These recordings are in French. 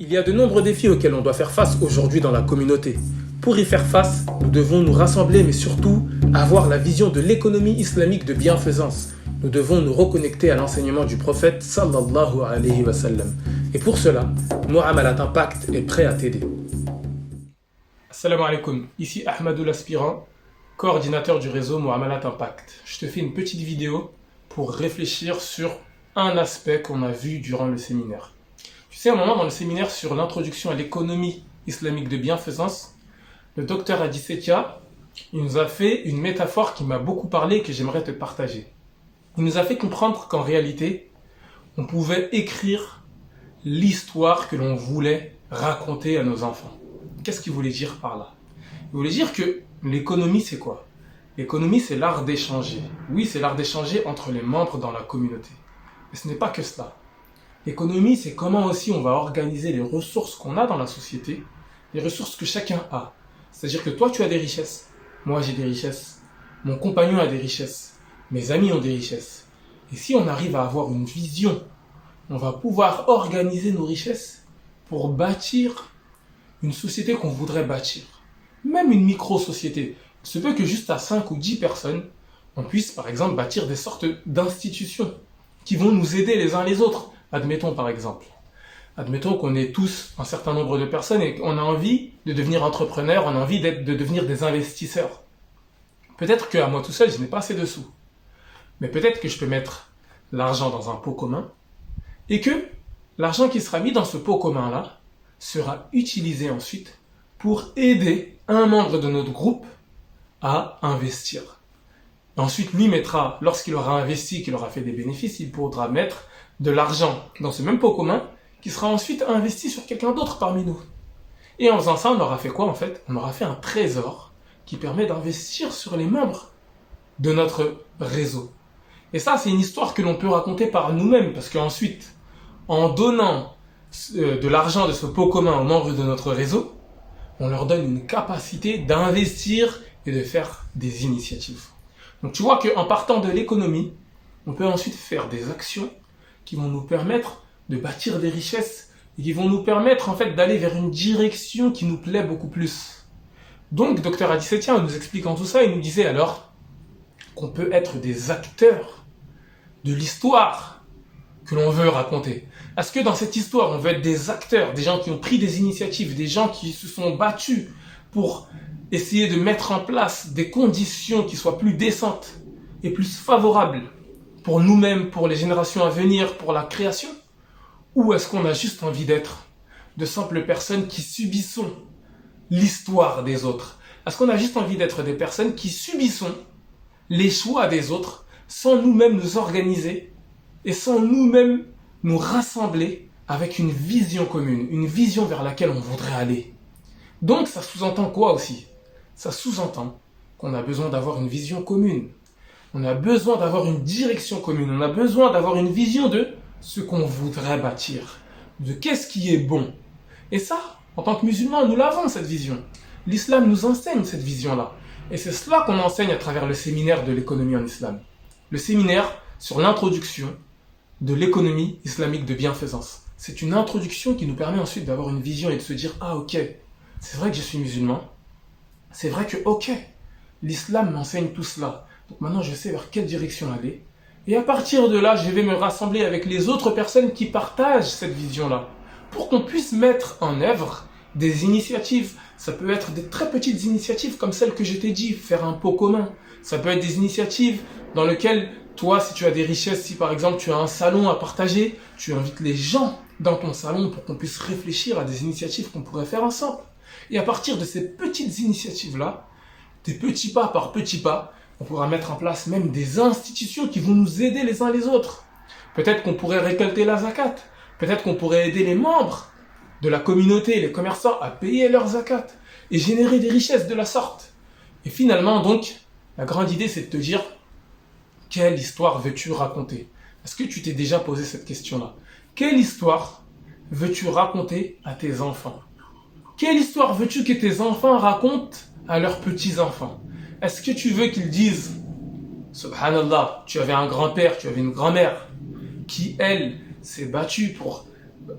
Il y a de nombreux défis auxquels on doit faire face aujourd'hui dans la communauté. Pour y faire face, nous devons nous rassembler, mais surtout avoir la vision de l'économie islamique de bienfaisance. Nous devons nous reconnecter à l'enseignement du prophète sallallahu alayhi wa sallam. Et pour cela, Muamalat Impact est prêt à t'aider. Assalamu alaikum, ici Ahmadou l'aspirant, coordinateur du réseau Muamalat Impact. Je te fais une petite vidéo pour réfléchir sur un aspect qu'on a vu durant le séminaire. Tu sais, à un moment dans le séminaire sur l'introduction à l'économie islamique de bienfaisance, le docteur Hadi Setia, il nous a fait une métaphore qui m'a beaucoup parlé et que j'aimerais te partager. Il nous a fait comprendre qu'en réalité, on pouvait écrire l'histoire que l'on voulait raconter à nos enfants. Qu'est-ce qu'il voulait dire par là? Il voulait dire que l'économie, c'est quoi? L'économie, c'est l'art d'échanger. Oui, c'est l'art d'échanger entre les membres dans la communauté. Mais ce n'est pas que cela. L'économie, c'est comment aussi on va organiser les ressources qu'on a dans la société, les ressources que chacun a. C'est-à-dire que toi, tu as des richesses, moi j'ai des richesses, mon compagnon a des richesses, mes amis ont des richesses. Et si on arrive à avoir une vision, on va pouvoir organiser nos richesses pour bâtir une société qu'on voudrait bâtir. Même une micro-société. Il se peut que juste à 5 ou 10 personnes, on puisse par exemple bâtir des sortes d'institutions qui vont nous aider les uns les autres. Admettons par exemple, qu'on est tous un certain nombre de personnes et qu'on a envie de devenir entrepreneur, on a envie de devenir des investisseurs. Peut-être qu'à moi tout seul, je n'ai pas assez de sous. Mais peut-être que je peux mettre l'argent dans un pot commun et que l'argent qui sera mis dans ce pot commun-là sera utilisé ensuite pour aider un membre de notre groupe à investir. Et ensuite, lui mettra, lorsqu'il aura investi, qu'il aura fait des bénéfices, il pourra mettre de l'argent dans ce même pot commun qui sera ensuite investi sur quelqu'un d'autre parmi nous. Et en faisant ça, on aura fait quoi en fait? On aura fait un trésor qui permet d'investir sur les membres de notre réseau. Et ça, c'est une histoire que l'on peut raconter par nous-mêmes parce qu'ensuite, en donnant de l'argent de ce pot commun aux membres de notre réseau, on leur donne une capacité d'investir et de faire des initiatives. Donc tu vois qu'en partant de l'économie, on peut ensuite faire des actions qui vont nous permettre de bâtir des richesses et qui vont nous permettre en fait d'aller vers une direction qui nous plaît beaucoup plus. Donc Dr Hadi Setia, en nous expliquant tout ça, il nous disait alors qu'on peut être des acteurs de l'histoire que l'on veut raconter. Est-ce que dans cette histoire, on veut être des acteurs, des gens qui ont pris des initiatives, des gens qui se sont battus pour essayer de mettre en place des conditions qui soient plus décentes et plus favorables pour nous-mêmes, pour les générations à venir, pour la création? Ou est-ce qu'on a juste envie d'être de simples personnes qui subissons l'histoire des autres? Est-ce qu'on a juste envie d'être des personnes qui subissons les choix des autres sans nous-mêmes nous organiser et sans nous-mêmes nous rassembler avec une vision commune, une vision vers laquelle on voudrait aller? Donc ça sous-entend quoi aussi? Ça sous-entend qu'on a besoin d'avoir une vision commune. On a besoin d'avoir une direction commune. On a besoin d'avoir une vision de ce qu'on voudrait bâtir. De qu'est-ce qui est bon. Et ça, en tant que musulmans, nous l'avons cette vision. L'islam nous enseigne cette vision-là. Et c'est cela qu'on enseigne à travers le séminaire de l'économie en islam. Le séminaire sur l'introduction de l'économie islamique de bienfaisance. C'est une introduction qui nous permet ensuite d'avoir une vision et de se dire « Ah ok, c'est vrai que je suis musulman. C'est vrai que ok, l'islam m'enseigne tout cela. Donc maintenant je sais vers quelle direction aller. Et à partir de là, je vais me rassembler avec les autres personnes qui partagent cette vision-là. Pour qu'on puisse mettre en œuvre des initiatives. Ça peut être des très petites initiatives comme celle que je t'ai dit, faire un pot commun. Ça peut être des initiatives dans lesquelles toi, si tu as des richesses, si par exemple tu as un salon à partager, tu invites les gens dans ton salon pour qu'on puisse réfléchir à des initiatives qu'on pourrait faire ensemble. Et à partir de ces petites initiatives-là, des petits pas par petits pas, on pourra mettre en place même des institutions qui vont nous aider les uns les autres. Peut-être qu'on pourrait récolter la zakat. Peut-être qu'on pourrait aider les membres de la communauté, les commerçants, à payer leur zakat et générer des richesses de la sorte. Et finalement, donc, la grande idée, c'est de te dire, quelle histoire veux-tu raconter? Est-ce que tu t'es déjà posé cette question-là? Quelle histoire veux-tu raconter à tes enfants? Quelle histoire veux-tu que tes enfants racontent à leurs petits-enfants? Est-ce que tu veux qu'ils disent « Subhanallah, tu avais un grand-père, tu avais une grand-mère qui, elle, s'est battue pour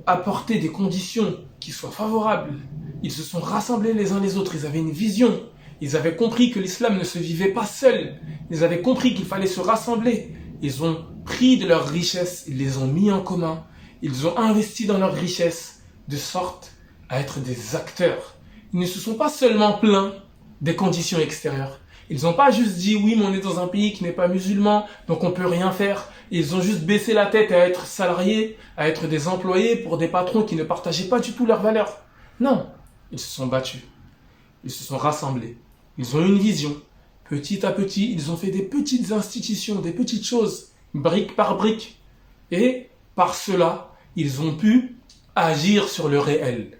apporter des conditions qui soient favorables. Ils se sont rassemblés les uns les autres, ils avaient une vision. Ils avaient compris que l'islam ne se vivait pas seul. Ils avaient compris qu'il fallait se rassembler. Ils ont pris de leurs richesses, ils les ont mis en commun. Ils ont investi dans leurs richesses de sorte à être des acteurs. Ils ne se sont pas seulement plaints des conditions extérieures. Ils n'ont pas juste dit oui, mais on est dans un pays qui n'est pas musulman, donc on peut rien faire. Ils ont juste baissé la tête à être salariés, à être des employés pour des patrons qui ne partageaient pas du tout leurs valeurs. Non, ils se sont battus. Ils se sont rassemblés. Ils ont une vision. Petit à petit, ils ont fait des petites institutions, des petites choses, brique par brique. Et par cela, ils ont pu agir sur le réel.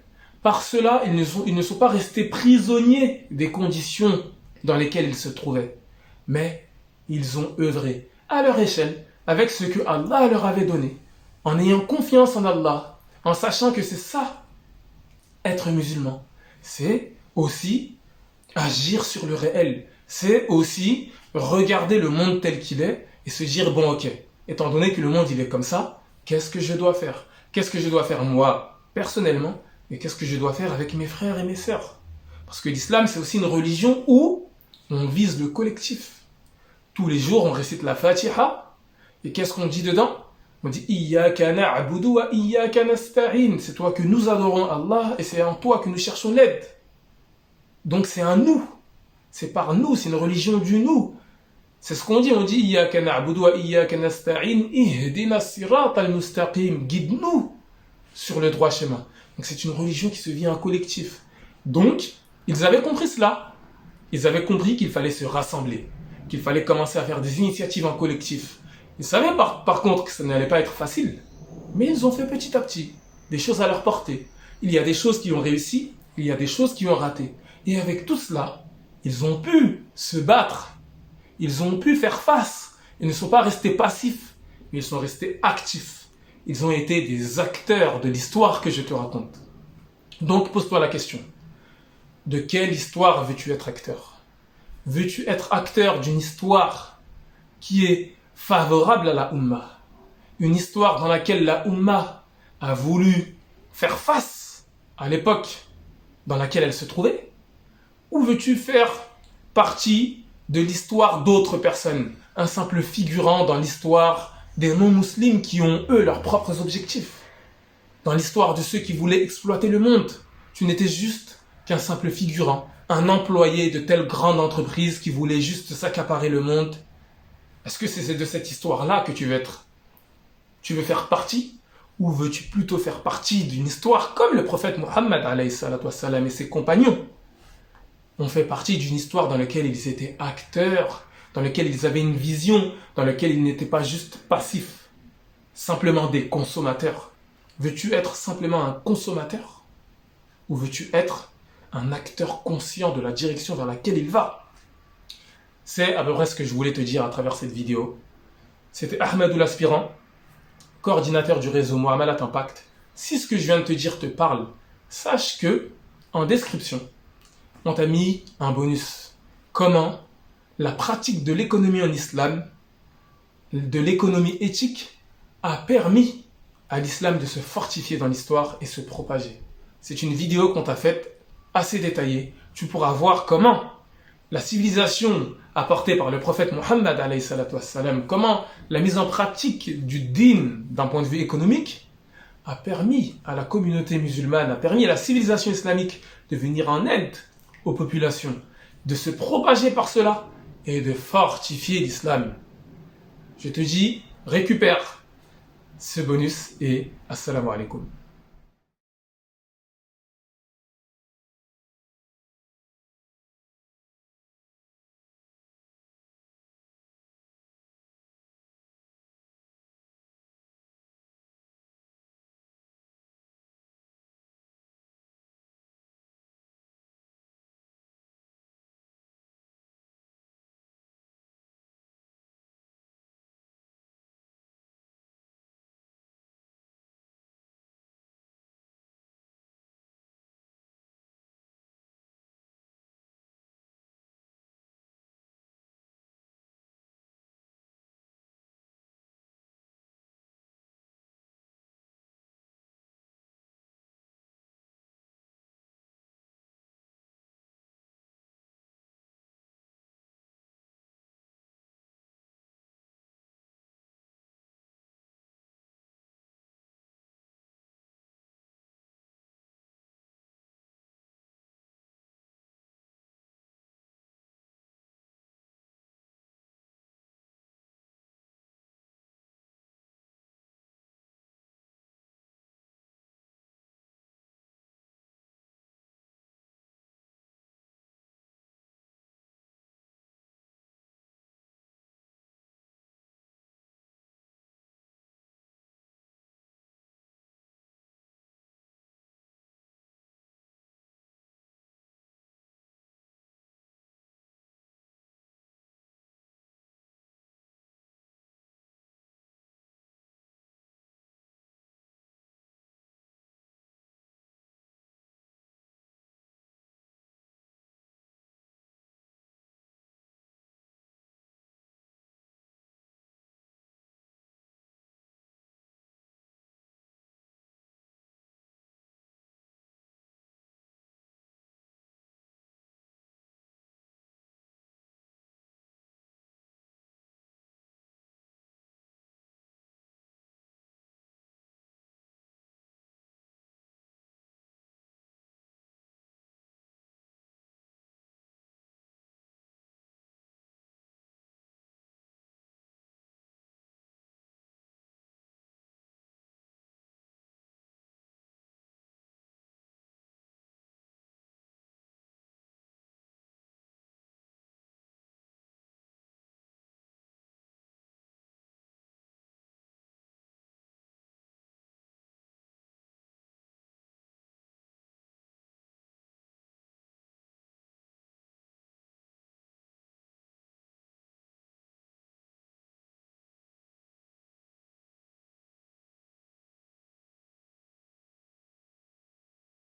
Par cela, ils ne sont pas restés prisonniers des conditions dans lesquelles ils se trouvaient. Mais ils ont œuvré à leur échelle, avec ce que Allah leur avait donné, en ayant confiance en Allah, en sachant que c'est ça, être musulman. C'est aussi agir sur le réel. C'est aussi regarder le monde tel qu'il est et se dire, bon ok, étant donné que le monde il est comme ça, qu'est-ce que je dois faire? Qu'est-ce que je dois faire moi, personnellement, et qu'est-ce que je dois faire avec mes frères et mes sœurs? Parce que l'islam, c'est aussi une religion où on vise le collectif. Tous les jours, on récite la Fatiha, et qu'est-ce qu'on dit dedans? On dit « Iyyaka na'budu wa iyyaka nasta'in » c'est toi que nous adorons Allah, et c'est en toi que nous cherchons l'aide. Donc c'est un nous. C'est par nous, c'est une religion du nous. C'est ce qu'on dit, on dit « Iyyaka na'budu wa iyyaka nasta'in ihdina sirata al-mustaqim » guide-nous sur le droit chemin. Donc c'est une religion qui se vit en collectif. Donc, ils avaient compris cela. Ils avaient compris qu'il fallait se rassembler, qu'il fallait commencer à faire des initiatives en collectif. Ils savaient par contre que ça n'allait pas être facile. Mais ils ont fait petit à petit des choses à leur portée. Il y a des choses qui ont réussi, il y a des choses qui ont raté. Et avec tout cela, ils ont pu se battre. Ils ont pu faire face. Ils ne sont pas restés passifs, mais ils sont restés actifs. Ils ont été des acteurs de l'histoire que je te raconte. Donc pose-toi la question. De quelle histoire veux-tu être acteur? Veux-tu être acteur d'une histoire qui est favorable à la Ummah? Une histoire dans laquelle la Ummah a voulu faire face à l'époque dans laquelle elle se trouvait? Ou veux-tu faire partie de l'histoire d'autres personnes? Un simple figurant dans l'histoire des non-musulmans qui ont, eux, leurs propres objectifs. Dans l'histoire de ceux qui voulaient exploiter le monde. Tu n'étais juste qu'un simple figurant, un employé de telle grande entreprise qui voulait juste s'accaparer le monde. Est-ce que c'est de cette histoire-là que tu veux être? Tu veux faire partie? Ou veux-tu plutôt faire partie d'une histoire comme le prophète Mohammed alayhi salatu wassalam et ses compagnons ont fait partie d'une histoire dans laquelle ils étaient acteurs, dans laquelle ils avaient une vision, dans laquelle ils n'étaient pas juste passifs, simplement des consommateurs? Veux-tu être simplement un consommateur? Ou veux-tu être un acteur conscient de la direction dans laquelle il va? C'est à peu près ce que je voulais te dire à travers cette vidéo. C'était Ahmedou l'aspirant, coordinateur du réseau Muamalat Impact. Si ce que je viens de te dire te parle, sache que, en description, on t'a mis un bonus. Comment la pratique de l'économie en islam, de l'économie éthique, a permis à l'islam de se fortifier dans l'histoire et se propager. C'est une vidéo qu'on t'a faite assez détaillée. Tu pourras voir comment la civilisation apportée par le prophète Mohammed alayhi salatu wassalam, comment la mise en pratique du din d'un point de vue économique a permis à la communauté musulmane, a permis à la civilisation islamique de venir en aide aux populations, de se propager par cela et de fortifier l'islam. Je te dis, récupère ce bonus et assalamu alaikum.